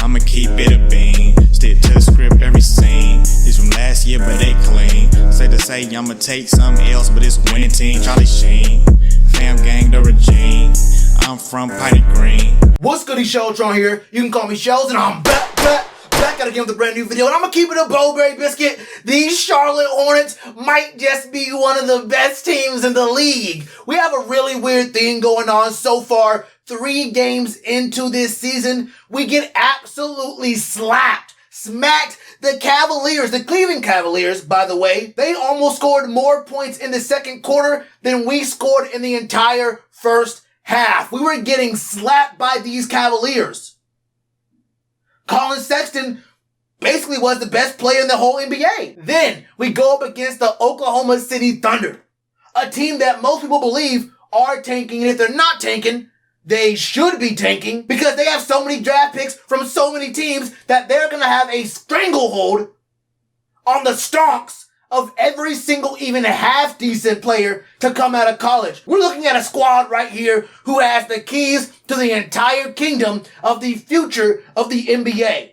I'ma keep it a bean. Stick to the script every scene. These from last year, but they clean. Say to say, I'ma take something else, but it's winning team. Charlie Sheen, fam gang the regime. I'm from Potty Green. What's good, Shellitronnn here. You can call me Shells, and I'm back again with a brand new video. And I'm gonna keep it a Bowberry biscuit. These Charlotte Hornets might just be one of the best teams in the league. We have a really weird thing going on so far. 3 games into this season, we get absolutely smacked. The Cavaliers, the Cleveland Cavaliers, by the way, they almost scored more points in the second quarter than we scored in the entire first half. We were getting slapped by these Cavaliers. Colin Sexton basically was the best player in the whole NBA. Then we go up against the Oklahoma City Thunder, a team that most people believe are tanking, and if they're not tanking, they should be tanking because they have so many draft picks from so many teams that they're going to have a stranglehold on the stonks of every single even half decent player to come out of college. We're looking at a squad right here who has the keys to the entire kingdom of the future of the NBA.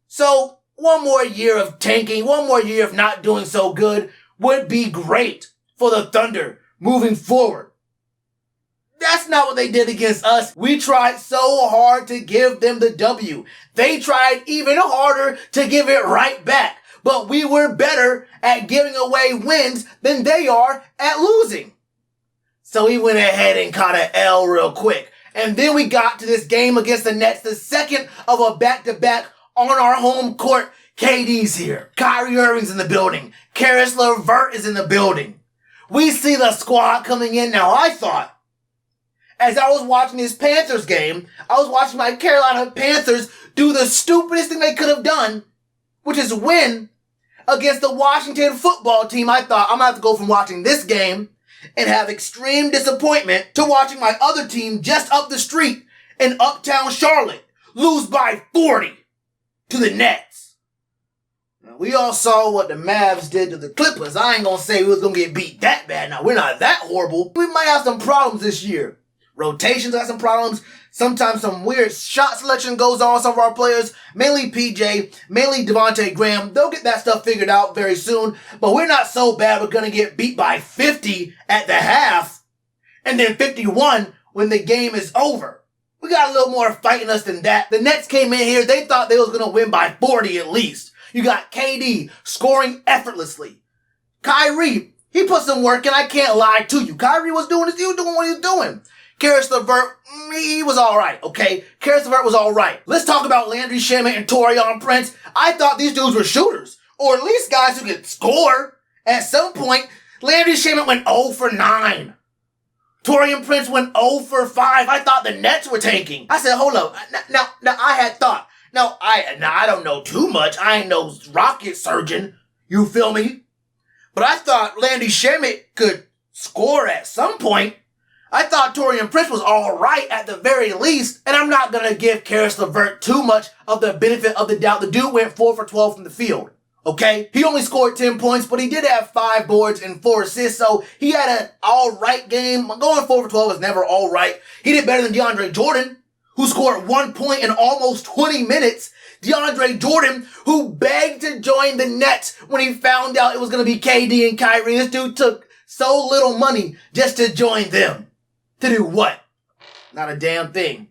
So one more year of tanking, one more year of not doing so good would be great for the Thunder moving forward. That's not what they did against us. We tried so hard to give them the W. They tried even harder to give it right back. But we were better at giving away wins than they are at losing. So we went ahead and caught an L real quick. And then we got to this game against the Nets, the second of a back-to-back on our home court. KD's here. Kyrie Irving's in the building. Caris LeVert is in the building. We see the squad coming in. Now, I thought, as I was watching this Panthers game, I was watching my Carolina Panthers do the stupidest thing they could have done, which is win against the Washington football team. I thought I'm going to have to go from watching this game and have extreme disappointment to watching my other team just up the street in uptown Charlotte lose by 40 to the Nets. Now, we all saw what the Mavs did to the Clippers. I ain't going to say we was going to get beat that bad. Now, we're not that horrible. We might have some problems this year. Rotations got some problems. Sometimes some weird shot selection goes on with some of our players. Mainly PJ, mainly Devontae Graham. They'll get that stuff figured out very soon. But we're not so bad we're going to get beat by 50 at the half. And then 51 when the game is over. We got a little more fight in us than that. The Nets came in here. They thought they was going to win by 40 at least. You got KD scoring effortlessly. Kyrie, he put some work in. I can't lie to you. Kyrie was doing what he was doing. Caris LeVert, he was alright, okay? Caris LeVert was alright. Let's talk about Landry Shamet and Taurean Prince. I thought these dudes were shooters, or at least guys who could score. At some point, Landry Shamet went 0 for 9. Taurean Prince went 0 for 5. I thought the Nets were tanking. I said, hold up. Now I had thought. Now I don't know too much. I ain't no rocket surgeon. You feel me? But I thought Landry Shamet could score at some point. I thought Taurean Prince was alright at the very least, and I'm not going to give Caris LeVert too much of the benefit of the doubt. The dude went 4 for 12 from the field, okay? He only scored 10 points, but he did have 5 boards and 4 assists, so he had an alright game. Going 4 for 12 is never alright. He did better than DeAndre Jordan, who scored 1 point in almost 20 minutes. DeAndre Jordan, who begged to join the Nets when he found out it was going to be KD and Kyrie. This dude took so little money just to join them. To do what? Not a damn thing.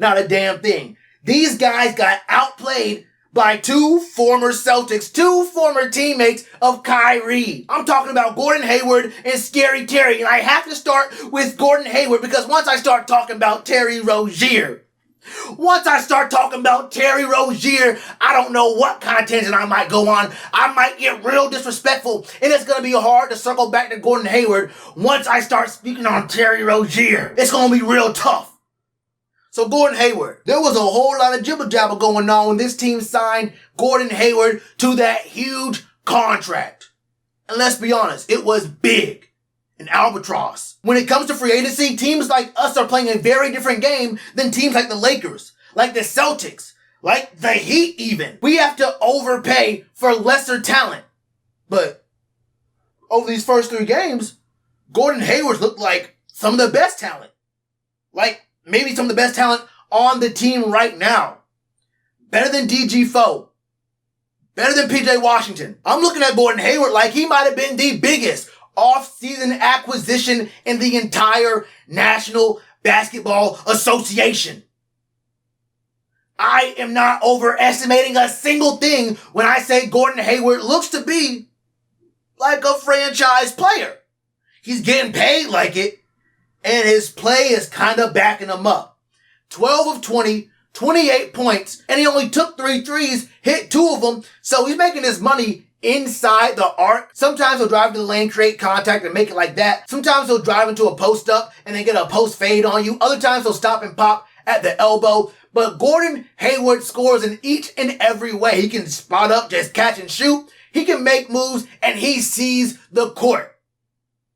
Not a damn thing. These guys got outplayed by 2 former Celtics, 2 former teammates of Kyrie. I'm talking about Gordon Hayward and Scary Terry. And I have to start with Gordon Hayward because once I start talking about Terry Rozier, I don't know what kind of tangent I might go on. I might get real disrespectful, and it's going to be hard to circle back to Gordon Hayward once I start speaking on Terry Rozier. It's going to be real tough. So Gordon Hayward, there was a whole lot of jibber-jabber going on when this team signed Gordon Hayward to that huge contract. And let's be honest, it was big. An albatross. When it comes to free agency, teams like us are playing a very different game than teams like the Lakers, like the Celtics, like the Heat even. We have to overpay for lesser talent. But over these first 3 games, Gordon Hayward looked like some of the best talent. Like maybe some of the best talent on the team right now. better than DG4, better than PJ Washington. I'm looking at Gordon Hayward like he might have been the biggest off-season acquisition in the entire National Basketball Association. I am not overestimating a single thing when I say Gordon Hayward looks to be like a franchise player. He's getting paid like it, and his play is kind of backing him up. 12 of 20, 28 points, and he only took 3 threes, hit 2 of them, so he's making his money inside the arc. Sometimes he'll drive to the lane, create contact, and make it like that. Sometimes he'll drive into a post up and then get a post fade on you. Other times he'll stop and pop at the elbow. But Gordon Hayward scores in each and every way. He can spot up, just catch and shoot. He can make moves, and he sees the court.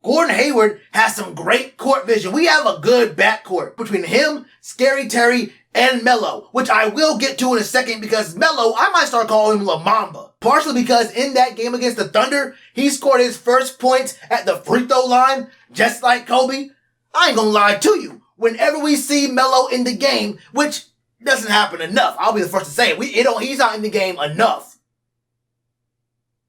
Gordon Hayward has some great court vision. We have a good backcourt between him, Scary Terry, and Melo, which I will get to in a second because Melo, I might start calling him La Mamba. Partially because in that game against the Thunder, he scored his first points at the free throw line, just like Kobe. I ain't gonna lie to you. Whenever we see Melo in the game, which doesn't happen enough, I'll be the first to say it. He's not in the game enough.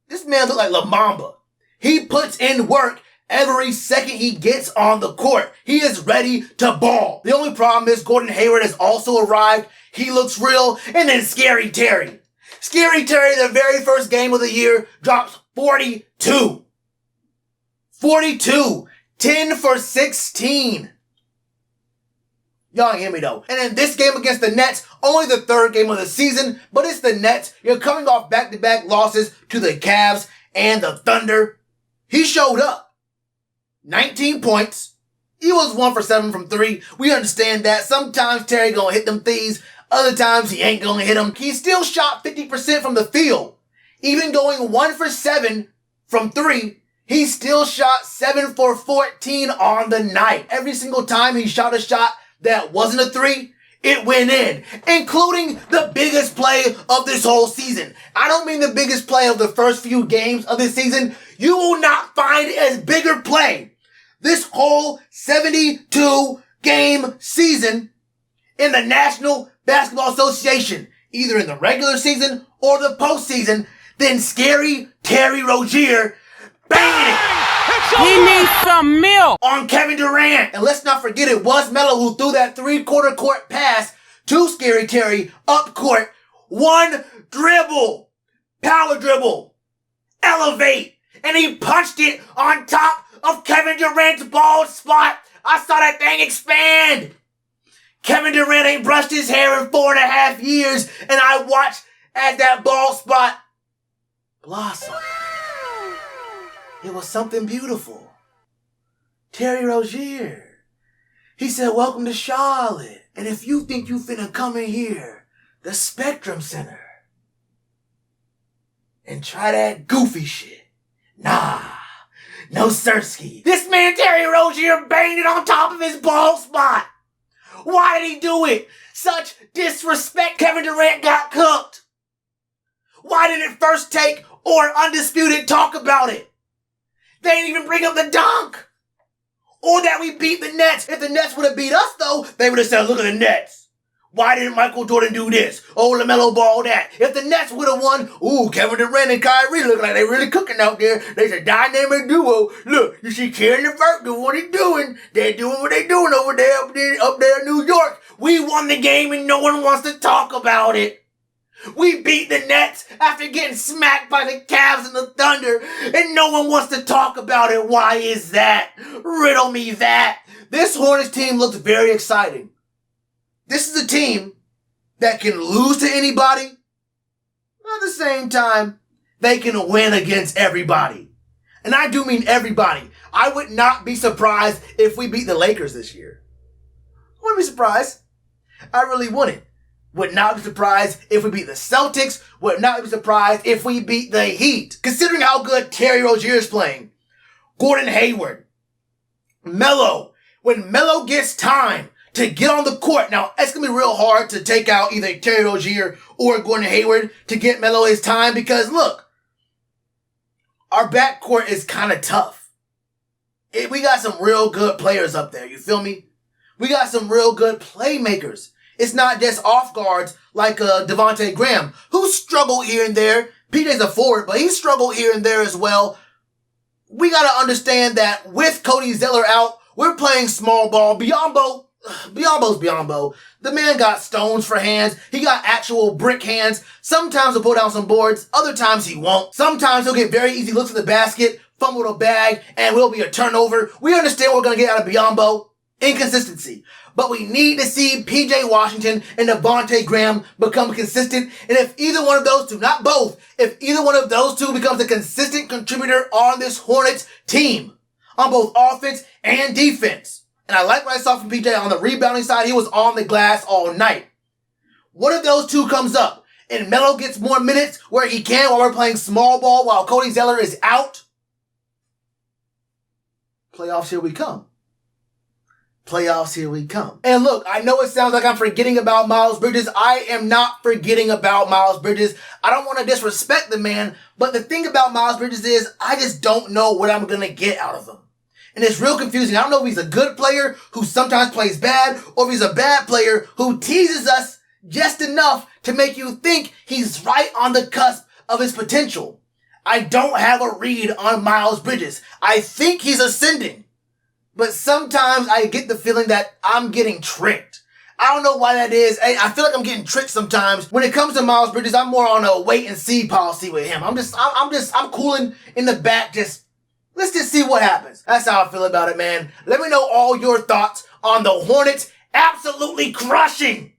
This man look like La Mamba. He puts in work every second he gets on the court. He is ready to ball. The only problem is Gordon Hayward has also arrived. He looks real. And then Scary Terry. Scary Terry, the very first game of the year, drops 42. 42. 10 for 16. Y'all ain't hear me though. And in this game against the Nets, only the third game of the season, but it's the Nets. You're coming off back-to-back losses to the Cavs and the Thunder. He showed up. 19 points. He was 1 for 7 from 3. We understand that. Sometimes Terry gonna hit them threes. Other times he ain't gonna hit them. He still shot 50% from the field. Even going 1 for 7 from 3, he still shot 7 for 14 on the night. Every single time he shot a shot that wasn't a 3, it went in, including the biggest play of this whole season. I don't mean the biggest play of the first few games of this season. You will not find as bigger play this whole 72 game season in the National Basketball Association, either in the regular season or the postseason, than Scary Terry Rozier banging it. He needs some milk On Kevin Durant. And let's not forget it was Melo who threw that 3/4 court pass to Scary Terry up court. One dribble. Power dribble. Elevate. And he punched it on top of Kevin Durant's bald spot. I saw that thing expand. Kevin Durant ain't brushed his hair in 4.5 years. And I watched as that bald spot blossom. It was something beautiful. Terry Rozier. He said, welcome to Charlotte. And if you think you finna come in here, the Spectrum Center, and try that goofy shit, nah, no sirski. This man Terry Rozier banged it on top of his bald spot. Why did he do it? Such disrespect. Kevin Durant got cooked. Why didn't First Take or Undisputed talk about it? They didn't even bring up the dunk. Or that we beat the Nets. If the Nets would have beat us, though, they would have said, look at the Nets. Why didn't Michael Jordan do this? Oh, LaMelo Ball that. If the Nets would have won, ooh, Kevin Durant and Kyrie look like they really cooking out there. They's a dynamic duo. Look, you see Karen and Burke doing what he doing. They're doing what they doing over there, up there in New York. We won the game and no one wants to talk about it. We beat the Nets after getting smacked by the Cavs and the Thunder, and no one wants to talk about it. Why is that? Riddle me that. This Hornets team looks very exciting. This is a team that can lose to anybody. At the same time, they can win against everybody. And I do mean everybody. I would not be surprised if we beat the Lakers this year. I wouldn't be surprised. I really wouldn't. Would not be surprised if we beat the Celtics. Would not be surprised if we beat the Heat. Considering how good Terry Rozier is playing. Gordon Hayward. Melo. When Melo gets time to get on the court. Now, it's going to be real hard to take out either Terry Rozier or Gordon Hayward to get Melo his time. Because, look. Our backcourt is kind of tough. We got some real good players up there. You feel me? We got some real good playmakers It's not just off guards like Devontae Graham, who struggled here and there. PJ's a forward, but he struggled here and there as well. We got to understand that with Cody Zeller out, we're playing small ball. Biyombo's Biyombo. The man got stones for hands. He got actual brick hands. Sometimes he'll pull down some boards. Other times he won't. Sometimes he'll get very easy looks at the basket, fumble the bag, and will be a turnover. We understand what we're going to get out of Biyombo. Inconsistency. But we need to see PJ Washington and Devontae Graham become consistent. And if either one of those two, not both, if either one of those two becomes a consistent contributor on this Hornets team, on both offense and defense. And I like what I saw from PJ on the rebounding side. He was on the glass all night. One of those two comes up and Melo gets more minutes where he can while we're playing small ball while Cody Zeller is out. Playoffs, here we come. Playoffs, here we come. And look, I know it sounds like I'm forgetting about Miles Bridges. I am not forgetting about Miles Bridges. I don't want to disrespect the man, but the thing about Miles Bridges is I just don't know what I'm going to get out of him. And it's real confusing. I don't know if he's a good player who sometimes plays bad, or if he's a bad player who teases us just enough to make you think he's right on the cusp of his potential. I don't have a read on Miles Bridges. I think he's ascending. But sometimes I get the feeling that I'm getting tricked. I don't know why that is. I feel like I'm getting tricked sometimes. When it comes to Miles Bridges, I'm more on a wait and see policy with him. I'm cooling in the back. Let's just see what happens. That's how I feel about it, man. Let me know all your thoughts on the Hornets absolutely crushing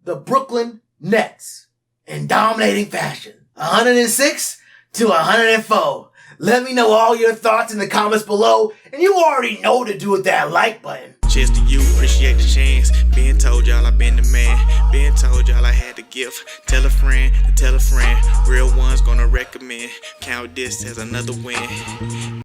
the Brooklyn Nets in dominating fashion. 106 to 104. Let me know all your thoughts in the comments below. And you already know what to do with that like button. Cheers to you, appreciate the chance. Been told y'all I been the man. Been told y'all I had the gift. Tell a friend to tell a friend. Real ones gonna recommend. Count this as another win.